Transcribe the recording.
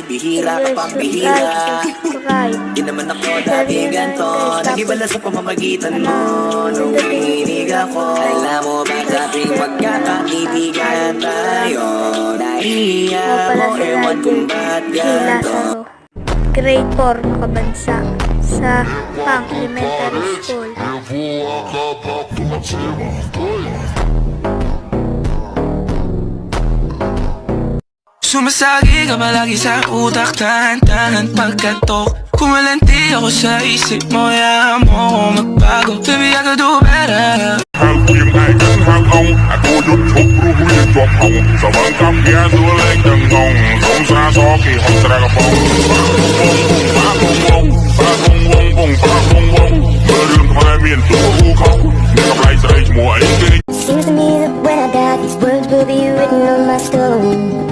bihira ka pang bihira. Di naman ako dati ganto, nag-iba sa pamamagitan mo nung kininig ako. Alam mo ba dating magkakaibigan tayo? Nahiya mo, ewan kung ba't ganto. Grade 4 nakabansa sa Pang Elementary School. Sumasagi ka palagi sa utak, tahan-tahan pagkatok. Kumalanti ako sa isip mo, yahan mo ako magbago. Baby, I could do better. Hàng quyền ai cân hàng ông cô giúp chúc ru huy chọc hồng sa vang cam kia du lên từng ngông sông xa so kỳ hồng tra gặp bông ba bông bông ba bông bông bông ba bông bông mơ đường mai miền tu u không nên gặp lại say mùa ấy. Seems to me that when I die, these words will be written on my stone.